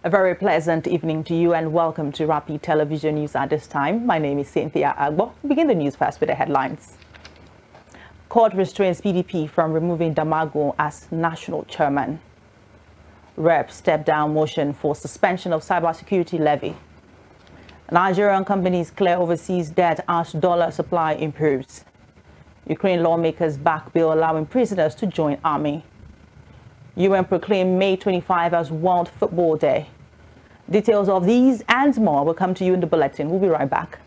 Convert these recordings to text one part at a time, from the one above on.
A very pleasant evening to you and welcome to Rapid Television News at this time. My name is Cynthia Agbo. Begin the news first with the headlines. Court restrains PDP from removing Damagum as national chairman. Rep step down motion for suspension of cybersecurity levy. Nigerian companies clear overseas debt as dollar supply improves. Ukraine lawmakers back bill allowing prisoners to join army. UN proclaimed May 25 as World Football Day. Details of these and more will come to you in the bulletin. We'll be right back.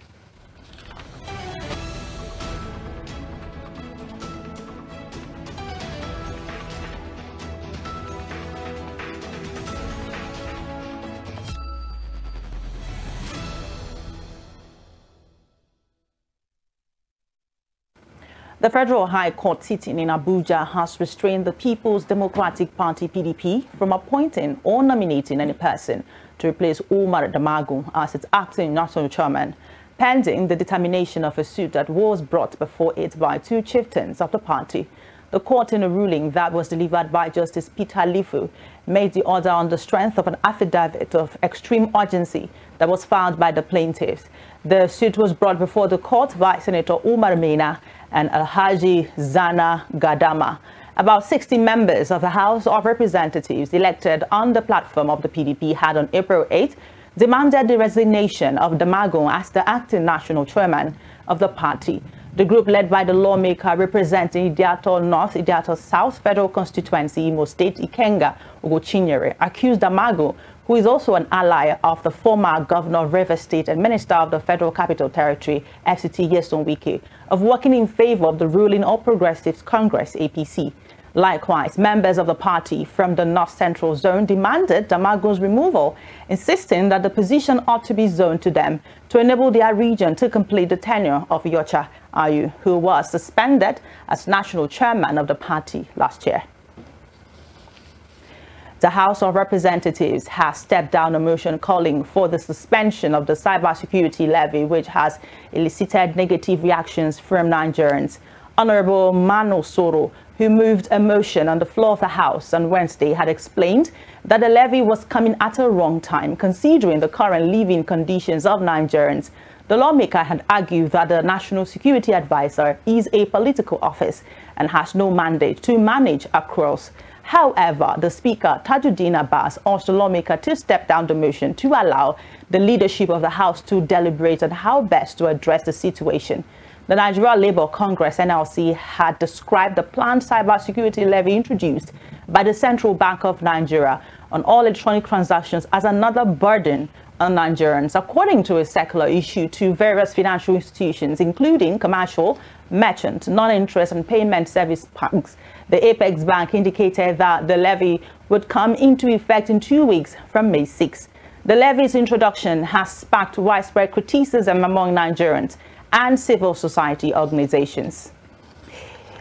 The Federal High Court sitting in Abuja has restrained the People's Democratic Party (PDP) from appointing or nominating any person to replace Umar Damagum as its acting national chairman, pending the determination of a suit that was brought before it by two chieftains of the party. The court, in a ruling that was delivered by Justice Peter Lifu, made the order on the strength of an affidavit of extreme urgency that was filed by the plaintiffs. The suit was brought before the court by Senator Umar Mena and Alhaji Zana Gadama. About 60 members of the House of Representatives elected on the platform of the PDP had on April 8 demanded the resignation of Damagum as the acting national chairman of the party. The group, led by the lawmaker representing Idiato North, Idiato South Federal Constituency, Imo State, Ikenga Ugochinyere, accused Damagum, who is also an ally of the former governor of Rivers State and minister of the Federal Capital Territory, FCT Nyesom Wike, of working in favor of the ruling All Progressives Congress, APC. Likewise, members of the party from the North Central Zone demanded Damagum's removal, insisting that the position ought to be zoned to them to enable their region to complete the tenure of Yocha Ayu, who was suspended as national chairman of the party last year. The House of Representatives has stepped down a motion calling for the suspension of the cybersecurity levy, which has elicited negative reactions from Nigerians. Honorable Mano Soro, who moved a motion on the floor of the House on Wednesday, had explained that the levy was coming at a wrong time, considering the current living conditions of Nigerians. The lawmaker had argued that the National Security Advisor is a political office and has no mandate to manage accruals. However, the Speaker, Tajuddin Abbas, urged the lawmaker to step down the motion to allow the leadership of the House to deliberate on how best to address the situation. The Nigeria Labour Congress, NLC, had described the planned cybersecurity levy introduced by the Central Bank of Nigeria on all electronic transactions as another burden on Nigerians. According to a circular issued to various financial institutions, including commercial, merchant, non-interest and payment service banks, the Apex Bank indicated that the levy would come into effect in 2 weeks from May 6. The levy's introduction has sparked widespread criticism among Nigerians and civil society organizations.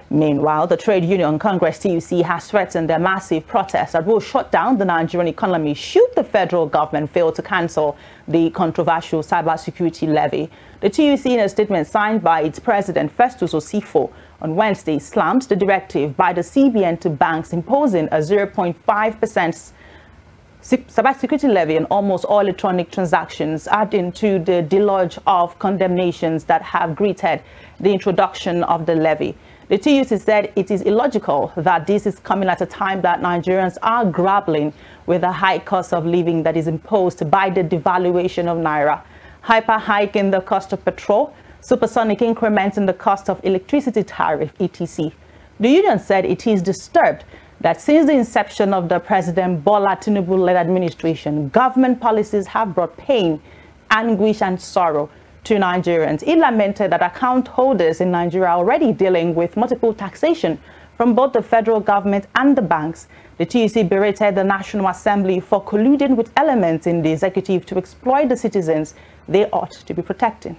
Meanwhile, the Trade Union Congress TUC has threatened a massive protest that will shut down the Nigerian economy should the federal government fail to cancel the controversial cybersecurity levy. The TUC, in a statement signed by its president Festus Osifo on Wednesday, slammed the directive by the CBN to banks imposing a 0.5% cybersecurity levy on almost all electronic transactions, adding to the deluge of condemnations that have greeted the introduction of the levy. The TUC said it is illogical that this is coming at a time that Nigerians are grappling with the high cost of living that is imposed by the devaluation of Naira, hyper hike in the cost of petrol, supersonic increments in the cost of electricity tariff, etc. The union said it is disturbed that since the inception of the President Bola Tinubu-led administration, government policies have brought pain, anguish and sorrow to Nigerians. It lamented that account holders in Nigeria are already dealing with multiple taxation from both the federal government and the banks. The TUC berated the National Assembly for colluding with elements in the executive to exploit the citizens they ought to be protecting.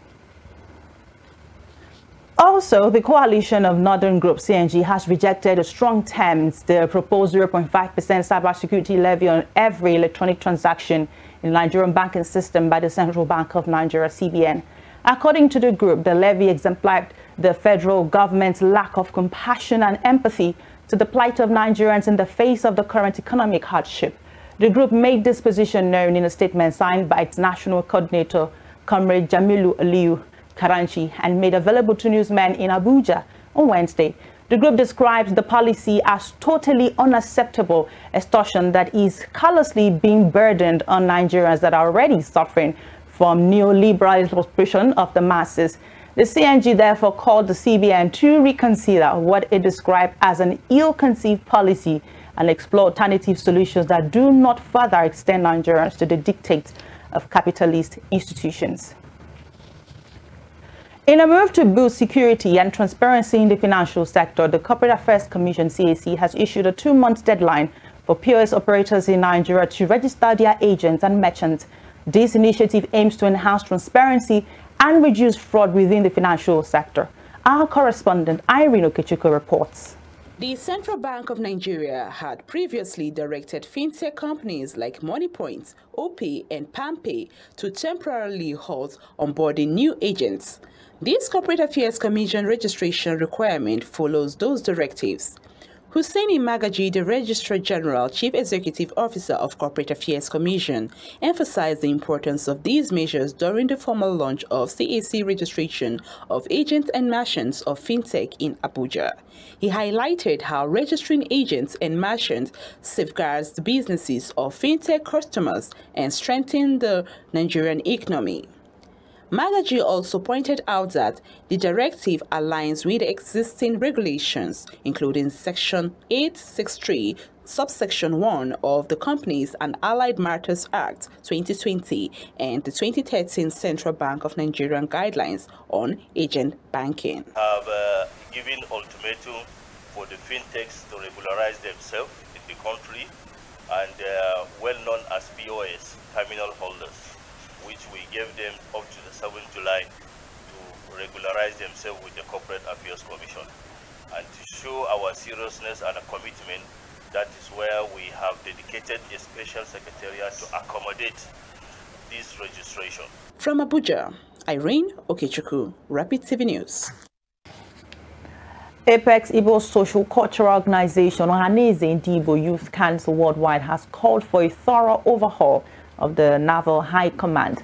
Also, the coalition of Northern Group CNG has rejected in strong terms the proposed 0.5% cybersecurity levy on every electronic transaction in the Nigerian banking system by the Central Bank of Nigeria, CBN. According to the group, the levy exemplified the federal government's lack of compassion and empathy to the plight of Nigerians in the face of the current economic hardship. The group made this position known in a statement signed by its national coordinator, Comrade Jamilu Aliyu Karanchi, and made available to newsmen in Abuja on Wednesday. The group describes the policy as totally unacceptable extortion that is callously being burdened on Nigerians that are already suffering from neoliberal exploitation of the masses. The CNG therefore called the CBN to reconsider what it described as an ill-conceived policy and explore alternative solutions that do not further extend Nigerians to the dictates of capitalist institutions. In a move to boost security and transparency in the financial sector, the Corporate Affairs Commission (CAC) has issued a 2-month deadline for POS operators in Nigeria to register their agents and merchants. This initiative aims to enhance transparency and reduce fraud within the financial sector. Our correspondent Irene Okechukwu reports. The Central Bank of Nigeria had previously directed fintech companies like MoneyPoint, Opay, and PalmPay to temporarily halt onboarding new agents. This Corporate Affairs Commission registration requirement follows those directives. Hussaini Magaji, the Registrar General, Chief Executive Officer of Corporate Affairs Commission, emphasized the importance of these measures during the formal launch of CAC registration of agents and merchants of fintech in Abuja. He highlighted how registering agents and merchants safeguards the businesses of fintech customers and strengthens the Nigerian economy. Magaji also pointed out that the directive aligns with existing regulations, including Section 863, Subsection 1 of the Companies and Allied Matters Act 2020 and the 2013 Central Bank of Nigeria Guidelines on Agent Banking. Have given ultimatum for the fintechs to regularize themselves in the country and well known as POS, terminal holders, which we gave them up to the 7th July to regularize themselves with the Corporate Affairs Commission. And to show our seriousness and a commitment, that is where we have dedicated a special secretariat to accommodate this registration. From Abuja, Irene Okechukwu, Rapid TV News. Apex Igbo Social Cultural Organization, Ohanaeze Ndigbo Youth Council Worldwide, has called for a thorough overhaul of the Naval High Command.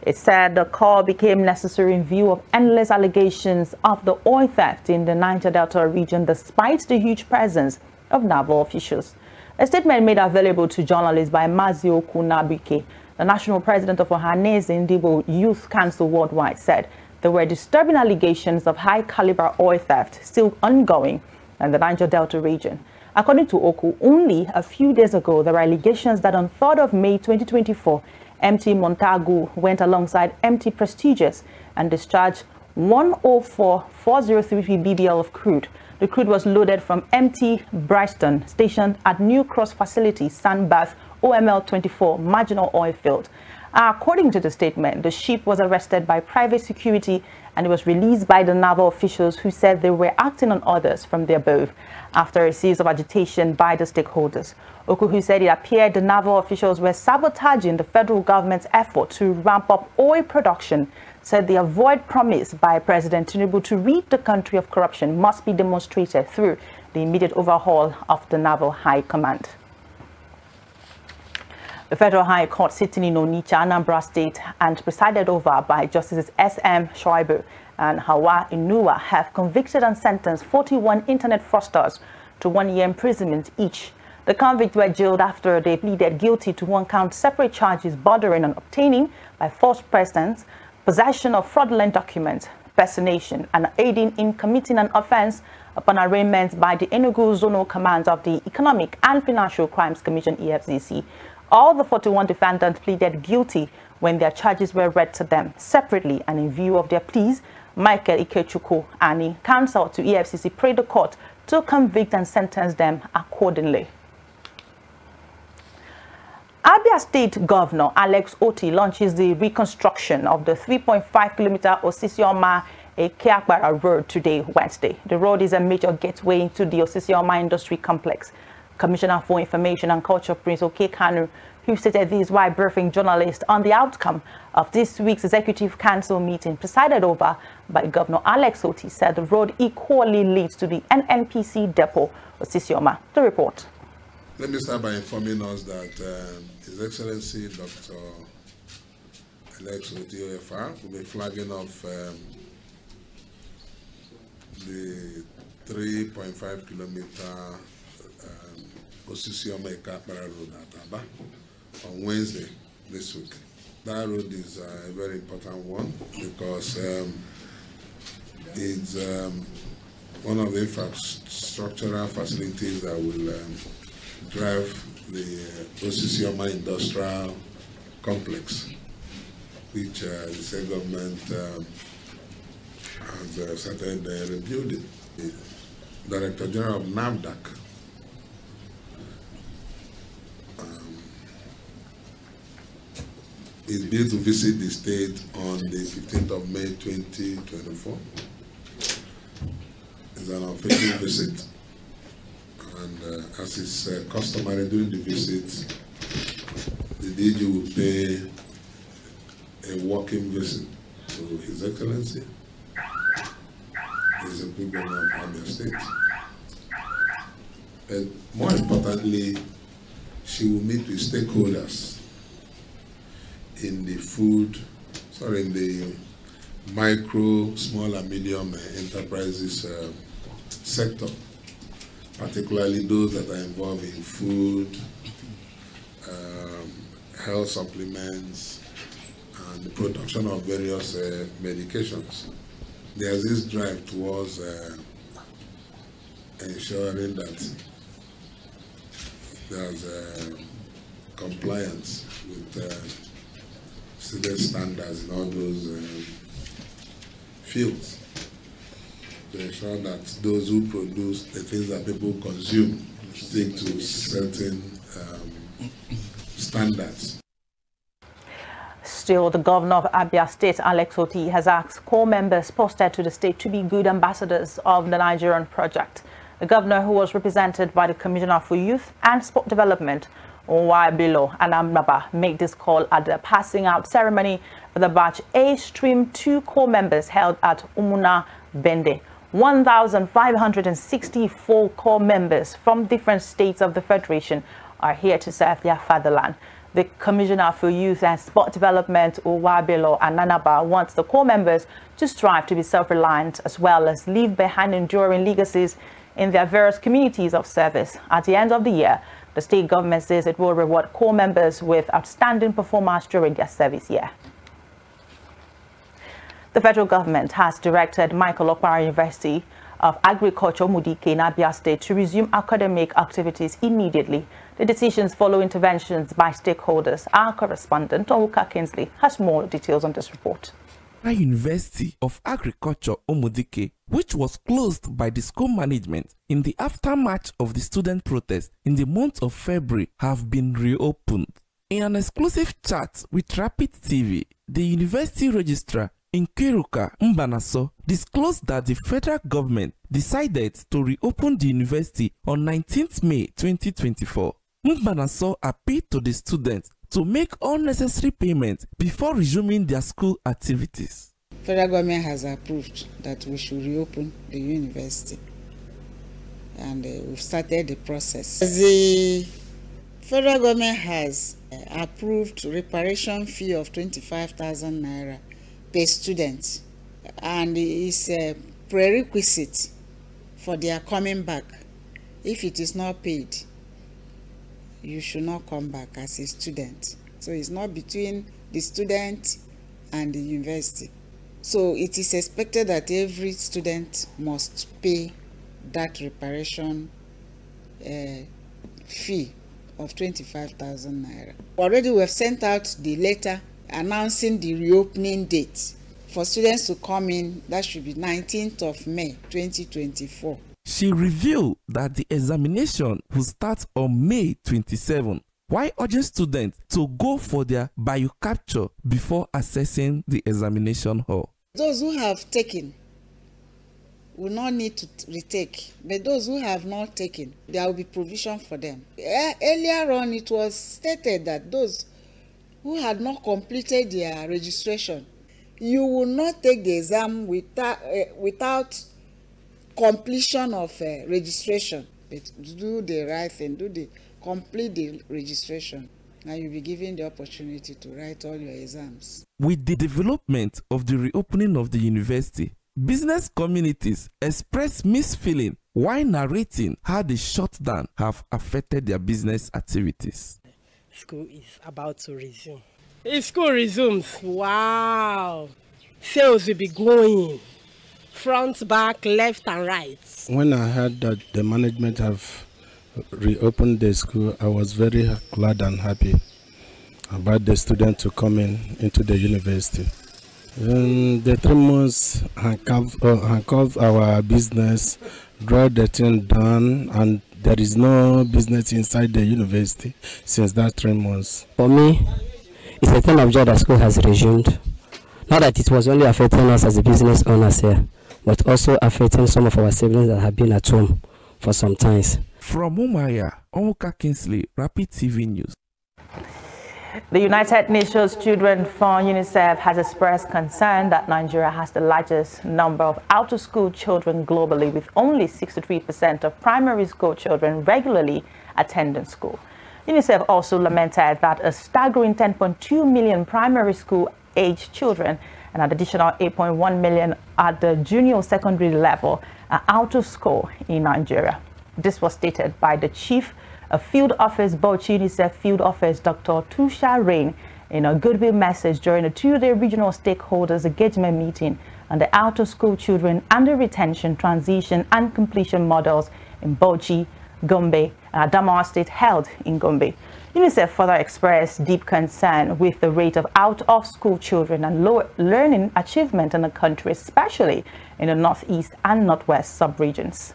It said the call became necessary in view of endless allegations of the oil theft in the Niger Delta region, despite the huge presence of naval officials. A statement made available to journalists by Mazio Kunabike, the national president of Ohanaeze Ndigbo Youth Council Worldwide, said there were disturbing allegations of high-caliber oil theft still ongoing in the Niger Delta region. According to Oku, only a few days ago, there were allegations that on 3rd of May 2024, MT Montagu went alongside MT Prestigious and discharged 104,403 BBL of crude. The crude was loaded from MT Bryston, stationed at New Cross Facility, Sandbath, OML 24, Marginal Oil Field. According to the statement, the ship was arrested by private security and it was released by the naval officials, who said they were acting on orders from the above after a series of agitation by the stakeholders. Okuhu said it appeared the naval officials were sabotaging the federal government's effort to ramp up oil production, said the avoid promise by President Tinubu to rid the country of corruption must be demonstrated through the immediate overhaul of the Naval High Command. The Federal High Court sitting in Onitsha, Anambra State, and presided over by Justices S.M. Shoaibu and Hawa Inuwa, have convicted and sentenced 41 internet fraudsters to 1 year imprisonment each. The convicts were jailed after they pleaded guilty to 1 count separate charges bordering on obtaining by false pretense, possession of fraudulent documents, personation, and aiding in committing an offense upon arraignment by the Enugu Zonal Command of the Economic and Financial Crimes Commission (EFCC). All the 41 defendants pleaded guilty when their charges were read to them separately, and in view of their pleas, Michael Ikechukwu Ani, counsel to EFCC, prayed the court to convict and sentence them accordingly. Abia State Governor Alex Otti launches the reconstruction of the 3.5-kilometer Osisioma-Ekeakpara Road today, Wednesday. The road is a major gateway into the Osisioma Industry Complex. Commissioner for Information and Culture, Prince Okekanu, who stated this while briefing journalists on the outcome of this week's Executive Council meeting presided over by Governor Alex Otti, said the road equally leads to the NNPC depot, Osisioma. The report. Let me start by informing us that His Excellency Dr. Alex Oti OFR will be flagging off the 3.5 kilometer Osisioma Ikapara Road at Aba on Wednesday this week. That road is a very important one because it's one of the infrastructural facilities that will drive the Osisioma Industrial Complex, which the state government has started rebuilding. The Director General of NAFDAC is due to visit the state on the 15th of May 2024. It's an official visit, and as is customary during the visit, the DG will pay a walking visit to His Excellency, the Executive Governor of Abia State. And more importantly, she will meet with stakeholders in the in the micro, small and medium enterprises sector, particularly those that are involved in food, health supplements, and the production of various medications. There's this drive towards ensuring that there's compliance with civil standards in all those fields, to ensure that those who produce the things that people consume stick to certain standards. Still, the governor of Abia State, Alex Oti, has asked core members posted to the state to be good ambassadors of the Nigerian project. The governor, who was represented by the Commissioner for Youth and Sport Development, Onwabilo Anambaba, made this call at the passing out ceremony for the batch A Stream 2 core members held at Umuna Bende. 1,564 core members from different states of the Federation are here to serve their fatherland. The Commissioner for Youth and Sport Development, Onwabilo Anambaba, wants the core members to strive to be self-reliant as well as leave behind enduring legacies in their various communities of service. At the end of the year, the state government says it will reward core members with outstanding performance during their service year. The federal government has directed Michael Okpara University of Agriculture, Umudike, in Abia State to resume academic activities immediately. The decisions follow interventions by stakeholders. Our correspondent, Owuka Kinsley, has more details on this report. University of Agriculture, Umudike, which was closed by the school management in the aftermath of the student protest in the month of February, have been reopened. In an exclusive chat with Rapid TV, the university registrar Nkiruka Mbanaso disclosed that the federal government decided to reopen the university on 19th May 2024. Mbanaso appealed to the students to make all necessary payments before resuming their school activities. Federal government has approved that we should reopen the university, and we've started the process. The federal government has approved reparation fee of 25,000 naira per student, and it's a prerequisite for their coming back. If it is not paid, you should not come back as a student. So it's not between the student and the university. So it is expected that every student must pay that reparation fee of 25,000 naira. Already we have sent out the letter announcing the reopening date for students to come in. That should be 19th of May 2024. She revealed that the examination will start on May 27, while urging students to go for their biocapture before accessing the examination hall. Those who have taken will not need to retake, but those who have not taken, there will be provision for them. Earlier on, it was stated that those who had not completed their registration, you will not take the exam without completion of registration. But do the right thing, do the complete the registration, and you'll be given the opportunity to write all your exams. With the development of the reopening of the university, business communities express misfeeling while narrating how the shutdown have affected their business activities. School is about to resume. If school resumes, wow, sales will be going front, back, left and right. When I heard that the management have reopened the school, I was very glad and happy about the students to come into the university. The 3 months handcuffed our business, draw the thing down, and there is no business inside the university since that 3 months. For me, it's a thing of joy that school has resumed. Not that it was only affecting us as a business owners here, but also affecting some of our siblings that have been at home for some times. From Umuahia, Onwuka Kingsley, Rapid TV News. The United Nations Children Fund, UNICEF, has expressed concern that Nigeria has the largest number of out-of-school children globally, with only 63% of primary school children regularly attending school. UNICEF also lamented that a staggering 10.2 million primary school-aged children and an additional 8.1 million at the junior secondary level are out of school in Nigeria. This was stated by the Chief of Field Office, Bauchi UNICEF Field Office, Dr. Tusha Rain, in a goodwill message during a 2-day regional stakeholders engagement meeting on the out-of-school children and the retention, transition and completion models in Bauchi, Gombe, and Adamawa State held in Gombe. UNICEF further expressed deep concern with the rate of out-of-school children and low learning achievement in the country, especially in the northeast and northwest sub-regions.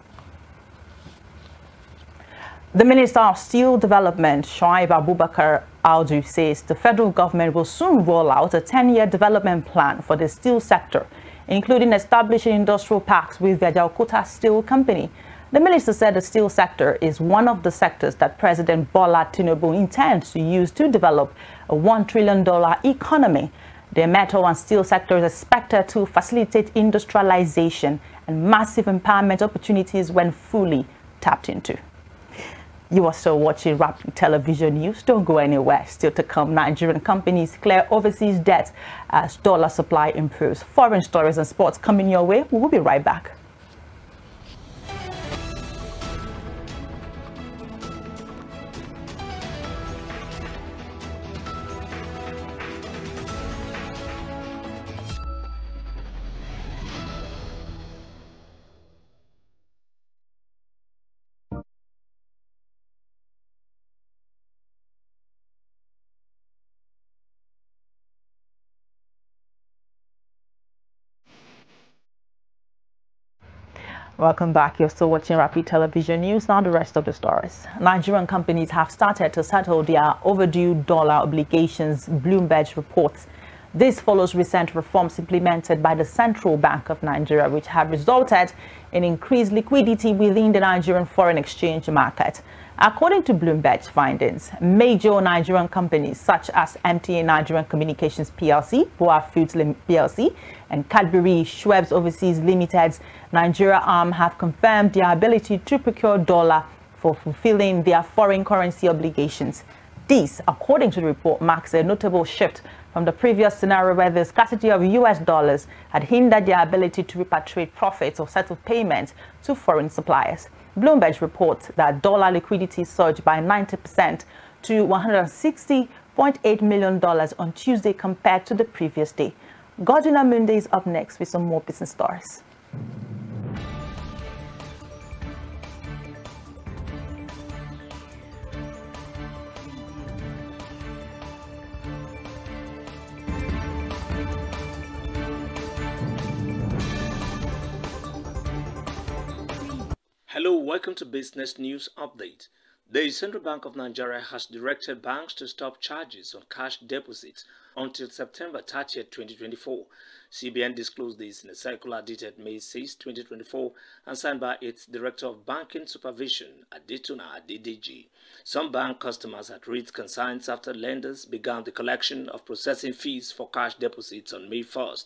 The Minister of Steel Development, Shoaib Abubakar Audu, says the federal government will soon roll out a 10-year development plan for the steel sector, including establishing industrial parks with the Ajaokuta Steel Company. The minister said the steel sector is one of the sectors that President Bola Tinubu intends to use to develop a $1 trillion economy. The metal and steel sector is expected to facilitate industrialization and massive empowerment opportunities when fully tapped into. You are still watching Rapid Television News. Don't go anywhere. Still to come, Nigerian companies clear overseas debt as dollar supply improves. Foreign stories and sports coming your way. We will be right back. Welcome back. You're still watching Rapid Television News. Now the rest of the stories. Nigerian companies have started to settle their overdue dollar obligations, Bloomberg reports. This follows recent reforms implemented by the Central Bank of Nigeria, which have resulted in increased liquidity within the Nigerian foreign exchange market. According to Bloomberg's findings, major Nigerian companies such as MTN Nigerian Communications PLC, Boa Foods PLC, and Cadbury Schweppes Overseas Limited's Nigeria arm have confirmed their ability to procure dollar for fulfilling their foreign currency obligations. This, according to the report, marks a notable shift from the previous scenario where the scarcity of US dollars had hindered their ability to repatriate profits or settle payments to foreign suppliers. Bloomberg reports that dollar liquidity surged by 90% to $160.8 million on Tuesday compared to the previous day. Godwin Amunde is up next with some more business stories. Hello, welcome to Business News Update. The Central Bank of Nigeria has directed banks to stop charges on cash deposits until September 30, 2024. CBN disclosed this in a circular dated May 6, 2024 and signed by its Director of Banking Supervision, Adetona Adedeji. Some bank customers had raised concerns after lenders began the collection of processing fees for cash deposits on May 1st.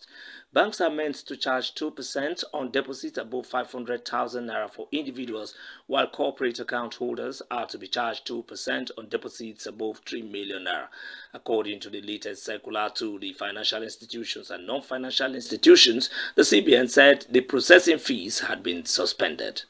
Banks are meant to charge 2% on deposits above 500,000 naira for individuals, while corporate account holders are to be charged 2% on deposits above 3 million naira. According to the latest circular to the financial institutions and non-financial institutions, the CBN said the processing fees had been suspended.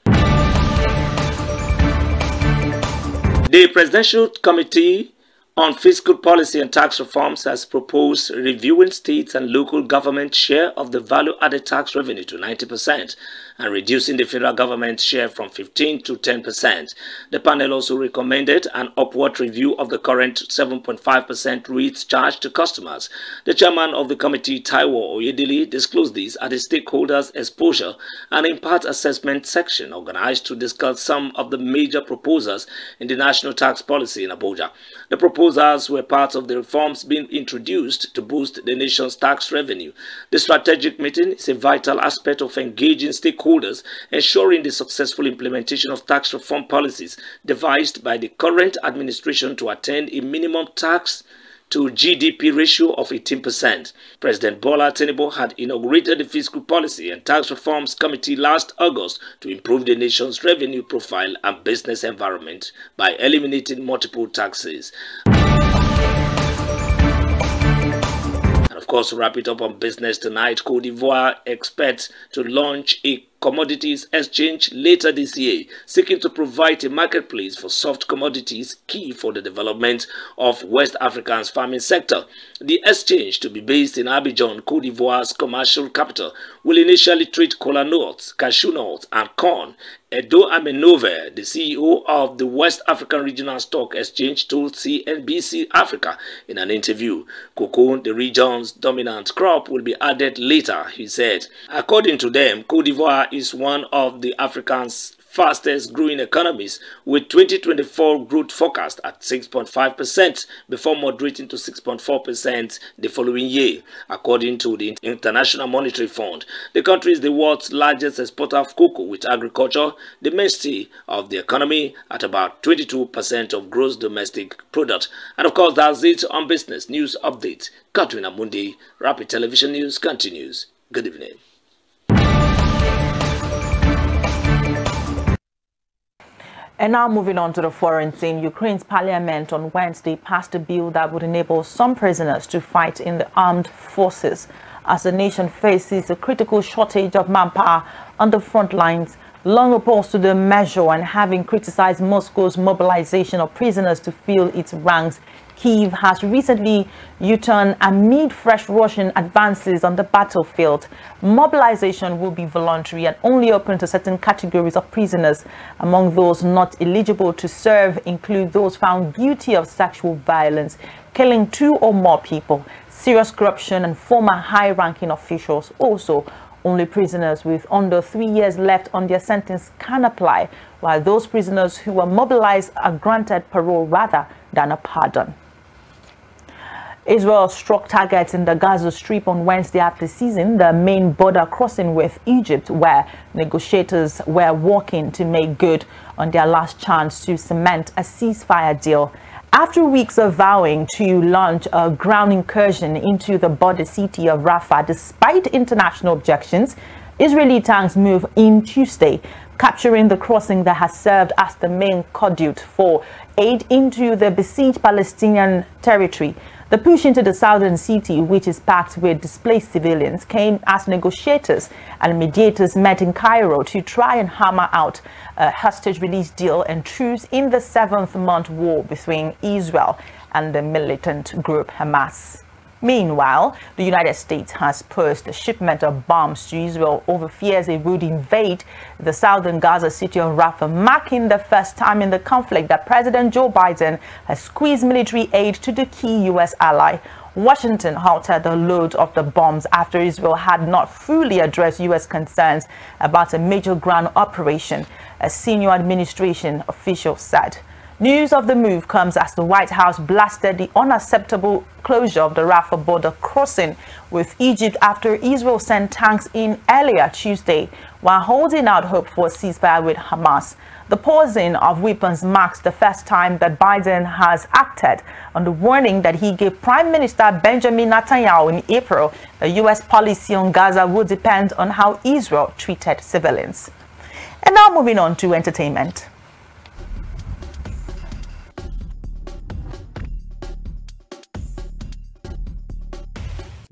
The Presidential Committee on Fiscal Policy and Tax Reforms has proposed reviewing states and local government share of the value-added tax revenue to 90% and reducing the federal government's share from 15% to 10%. The panel also recommended an upward review of the current 7.5% rates charged to customers. The chairman of the committee, Taiwo Oyedele, disclosed this at the Stakeholders Exposure and Impact Assessment section organized to discuss some of the major proposals in the national tax policy in Abuja. The proposals were part of the reforms being introduced to boost the nation's tax revenue. The strategic meeting is a vital aspect of engaging stakeholders, ensuring the successful implementation of tax reform policies devised by the current administration to attain a minimum tax to GDP ratio of 18%. President Bola Tinubu had inaugurated the Fiscal Policy and Tax Reforms Committee last August to improve the nation's revenue profile and business environment by eliminating multiple taxes. Of course, to wrap it up on business tonight, Côte d'Ivoire expects to launch a commodities exchange later this year, seeking to provide a marketplace for soft commodities key for the development of West Africa's farming sector. The exchange, to be based in Abidjan, Côte d'Ivoire's commercial capital, will initially trade kola nuts, cashew nuts, and corn. Edo Amenove, the CEO of the West African Regional Stock Exchange, told CNBC Africa in an interview. Cocoa, the region's dominant crop, will be added later, he said. According to them, Côte d'Ivoire is one of the African's fastest growing economies, with 2024 growth forecast at 6.5% before moderating to 6.4% the following year. According to the International Monetary Fund, the country is the world's largest exporter of cocoa, with agriculture the mainstay of the economy at about 22% of gross domestic product. And of course, that's it on Business News Update. Katwin Amundi, Rapid Television News continues. Good evening. And now moving on to the foreign scene, Ukraine's parliament on Wednesday passed a bill that would enable some prisoners to fight in the armed forces as the nation faces a critical shortage of manpower on the front lines. Long opposed to the measure and having criticized Moscow's mobilization of prisoners to fill its ranks, Kyiv has recently U-turned amid fresh Russian advances on the battlefield. Mobilization will be voluntary and only open to certain categories of prisoners. Among those not eligible to serve include those found guilty of sexual violence, killing 2 or more people, serious corruption, and former high-ranking officials. Also, only prisoners with under 3 years left on their sentence can apply, while those prisoners who were mobilized are granted parole rather than a pardon. Israel struck targets in the Gaza Strip on Wednesday after seizing the main border crossing with Egypt, where negotiators were working to make good on their last chance to cement a ceasefire deal. After weeks of vowing to launch a ground incursion into the border city of Rafah, despite international objections, Israeli tanks moved in Tuesday, capturing the crossing that has served as the main conduit for aid into the besieged Palestinian territory. The push into the southern city, which is packed with displaced civilians, came as negotiators and mediators met in Cairo to try and hammer out a hostage release deal and truce in the 7th-month war between Israel and the militant group Hamas. Meanwhile, the United States has posed a shipment of bombs to Israel over fears it would invade the southern Gaza city of Rafah, marking the first time in the conflict that President Joe Biden has squeezed military aid to the key U.S. ally. Washington halted the load of the bombs after Israel had not fully addressed U.S. concerns about a major ground operation, a senior administration official said. News of the move comes as the White House blasted the unacceptable closure of the Rafah border crossing with Egypt after Israel sent tanks in earlier Tuesday while holding out hope for a ceasefire with Hamas. The pausing of weapons marks the first time that Biden has acted on the warning that he gave Prime Minister Benjamin Netanyahu in April that U.S. policy on Gaza would depend on how Israel treated civilians. And now moving on to entertainment.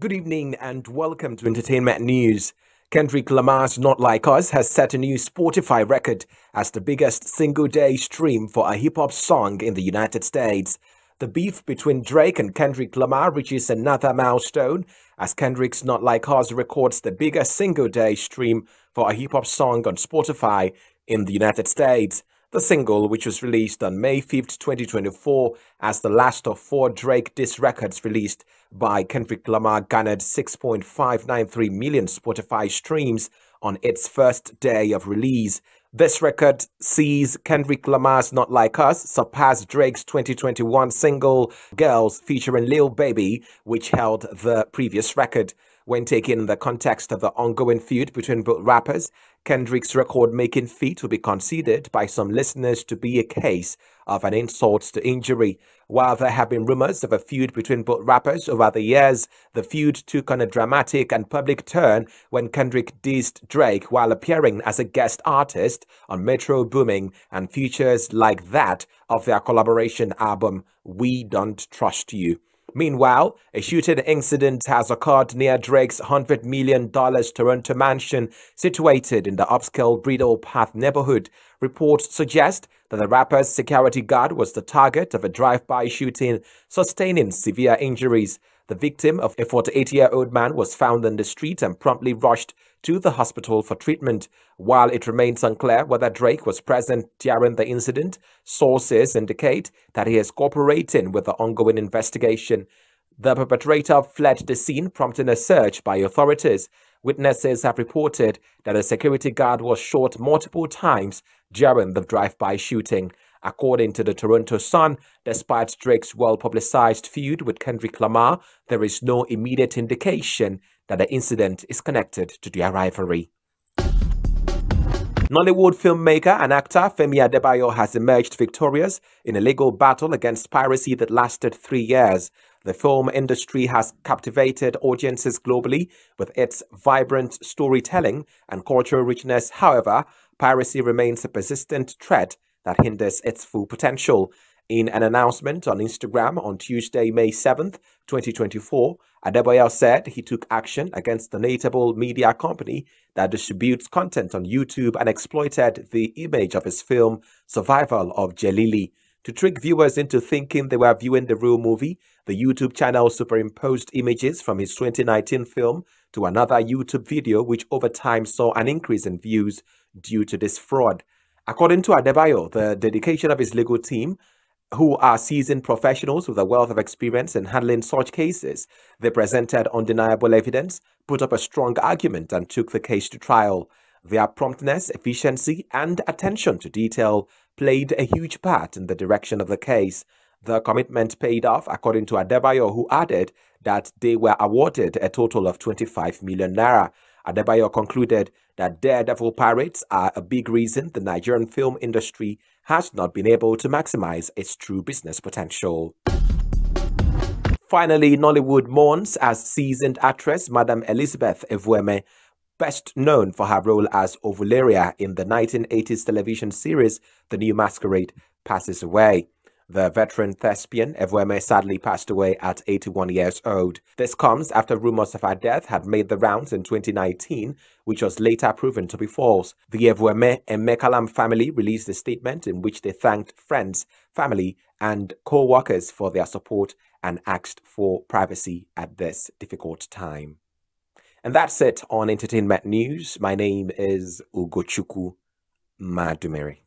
Good evening and welcome to Entertainment News. Kendrick Lamar's Not Like Us has set a new Spotify record as the biggest single-day stream for a hip-hop song in the United States. The beef between Drake and Kendrick Lamar reaches another milestone as Kendrick's Not Like Us records the biggest single-day stream for a hip-hop song on Spotify in the United States. The single, which was released on May 5th, 2024, as the last of 4 Drake diss records released by Kendrick Lamar, garnered 6.593 million Spotify streams on its first day of release. This record sees Kendrick Lamar's Not Like Us surpass Drake's 2021 single Girls featuring Lil Baby, which held the previous record. When taken in the context of the ongoing feud between both rappers, Kendrick's record-making feat will be considered by some listeners to be a case of an insult to injury. While there have been rumors of a feud between both rappers over the years, the feud took on a dramatic and public turn when Kendrick dissed Drake while appearing as a guest artist on Metro Boomin and features like that of their collaboration album, We Don't Trust You. Meanwhile, a shooting incident has occurred near Drake's $100 million Toronto mansion situated in the upscale Bridle Path neighborhood. Reports suggest that the rapper's security guard was the target of a drive-by shooting, sustaining severe injuries. The victim, of a 48-year-old man, was found in the street and promptly rushed to the hospital for treatment. While it remains unclear whether Drake was present during the incident, sources indicate that he is cooperating with the ongoing investigation. The perpetrator fled the scene, prompting a search by authorities. Witnesses have reported that a security guard was shot multiple times during the drive-by shooting. According to the Toronto Sun, despite Drake's well-publicized feud with Kendrick Lamar, there is no immediate indication that the incident is connected to their rivalry. Nollywood filmmaker and actor Femi Adebayo has emerged victorious in a legal battle against piracy that lasted 3 years. The film industry has captivated audiences globally with its vibrant storytelling and cultural richness. However, piracy remains a persistent threat that hinders its full potential. In an announcement on Instagram on Tuesday, May 7th, 2024, Adebayo said he took action against the notable media company that distributes content on YouTube and exploited the image of his film Survival of Jelili. To trick viewers into thinking they were viewing the real movie, the YouTube channel superimposed images from his 2019 film to another YouTube video, which over time saw an increase in views due to this fraud. According to Adebayo, the dedication of his legal team, who are seasoned professionals with a wealth of experience in handling such cases, they presented undeniable evidence, put up a strong argument, and took the case to trial. Their promptness, efficiency, and attention to detail played a huge part in the direction of the case. The commitment paid off, according to Adebayo, who added that they were awarded a total of 25 million naira. Adebayo concluded that Daredevil pirates are a big reason the Nigerian film industry has not been able to maximize its true business potential. Finally, Nollywood mourns as seasoned actress Madam Elizabeth Evueme, best known for her role as Ovularia in the 1980s television series The New Masquerade, passes away. The veteran thespian Evueme sadly passed away at 81 years old. This comes after rumors of her death had made the rounds in 2019, which was later proven to be false. The Evueme and Mekalam family released a statement in which they thanked friends, family, and co-workers for their support and asked for privacy at this difficult time. And that's it on Entertainment News. My name is Ugochukwu Madumere.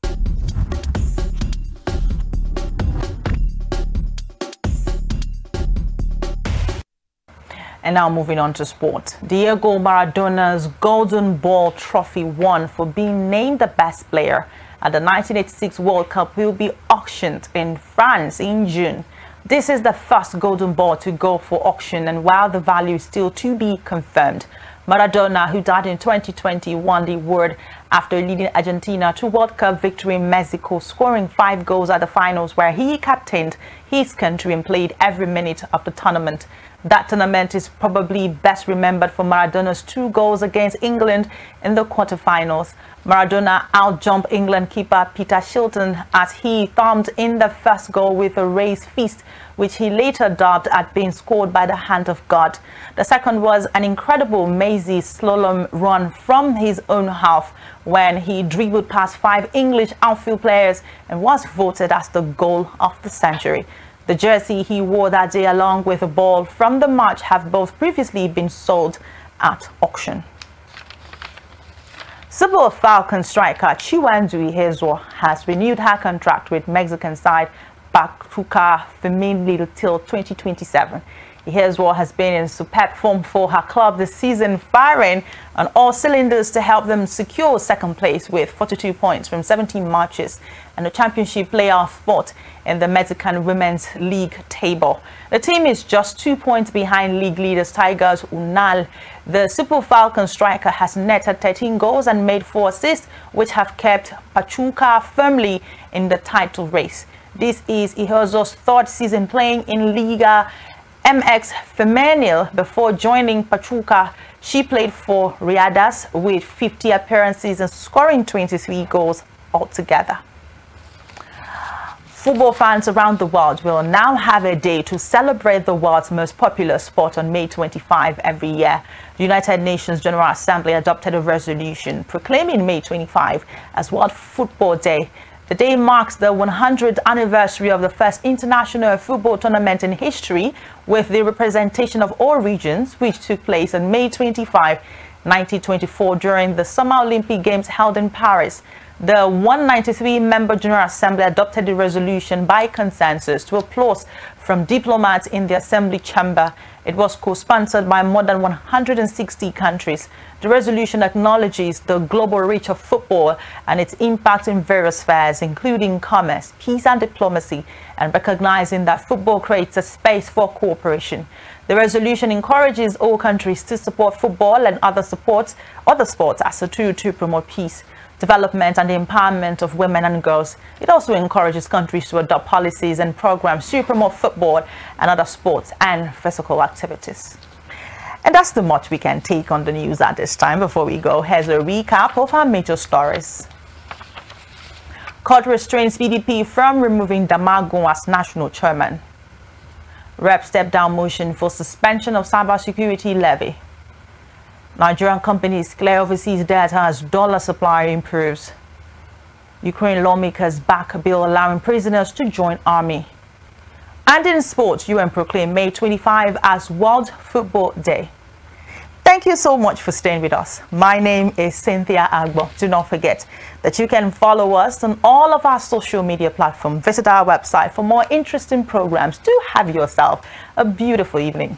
And now moving on to sport. Diego Maradona's Golden Ball trophy won for being named the best player at the 1986 World Cup will be auctioned auctioned in France in June. This is the first golden ball to go for auction, and while the value is still to be confirmed, Maradona, who died in 2020, won the award after leading Argentina to World Cup victory in Mexico, scoring 5 goals at the finals, where he captained his country and played every minute of the tournament. That tournament is probably best remembered for Maradona's 2 goals against England in the quarterfinals. Maradona outjumped England keeper Peter Shilton as he thumped in the first goal with a raised fist, which he later dubbed at being scored by the hand of God. The second was an incredible mazy slalom run from his own half when he dribbled past 5 English outfield players and was voted as the goal of the century. The jersey he wore that day along with a ball from the match have both previously been sold at auction. Super Falcons striker Chinwendu Ihezuo has renewed her contract with Mexican side Pachuca Femenil till 2027. Ihezuo has been in superb form for her club this season, firing on all cylinders to help them secure second place with 42 points from 17 matches and the championship playoff spot in the Mexican Women's League table. The team is just 2 points behind league leaders Tigers Unal. The Super Falcon striker has netted 13 goals and made 4 assists, which have kept Pachuca firmly in the title race. This is Ihezuo's 3rd season playing in Liga MX Femenil. Before joining Pachuca, she played for Rayadas with 50 appearances and scoring 23 goals altogether. Football fans around the world will now have a day to celebrate the world's most popular sport on May 25 every year. The United Nations General Assembly adopted a resolution proclaiming May 25 as World Football Day. The day marks the 100th anniversary of the first international football tournament in history, with the representation of all regions, which took place on May 25, 1924 during the Summer Olympic Games held in Paris. The 193-member General Assembly adopted the resolution by consensus to applause from diplomats in the Assembly chamber. It was co-sponsored by more than 160 countries. The resolution acknowledges the global reach of football and its impact in various spheres, including commerce, peace and diplomacy, and recognizing that football creates a space for cooperation. The resolution encourages all countries to support football and other sports as a tool to promote peace, development and the empowerment of women and girls. It also encourages countries to adopt policies and programs to promote football and other sports and physical activities. And that's the much we can take on the news at this time. Before we go, here's a recap of our major stories. Court restrains PDP from removing Damagum as national chairman. Rep step-down motion for suspension of cybersecurity levy. Nigerian companies clear overseas debt as dollar supply improves. Ukraine lawmakers back a bill allowing prisoners to join army. And in sports, UN proclaimed May 25 as World Football Day. Thank you so much for staying with us. My name is Cynthia Agbo. Do not forget that you can follow us on all of our social media platforms. Visit our website for more interesting programs. Do have yourself a beautiful evening.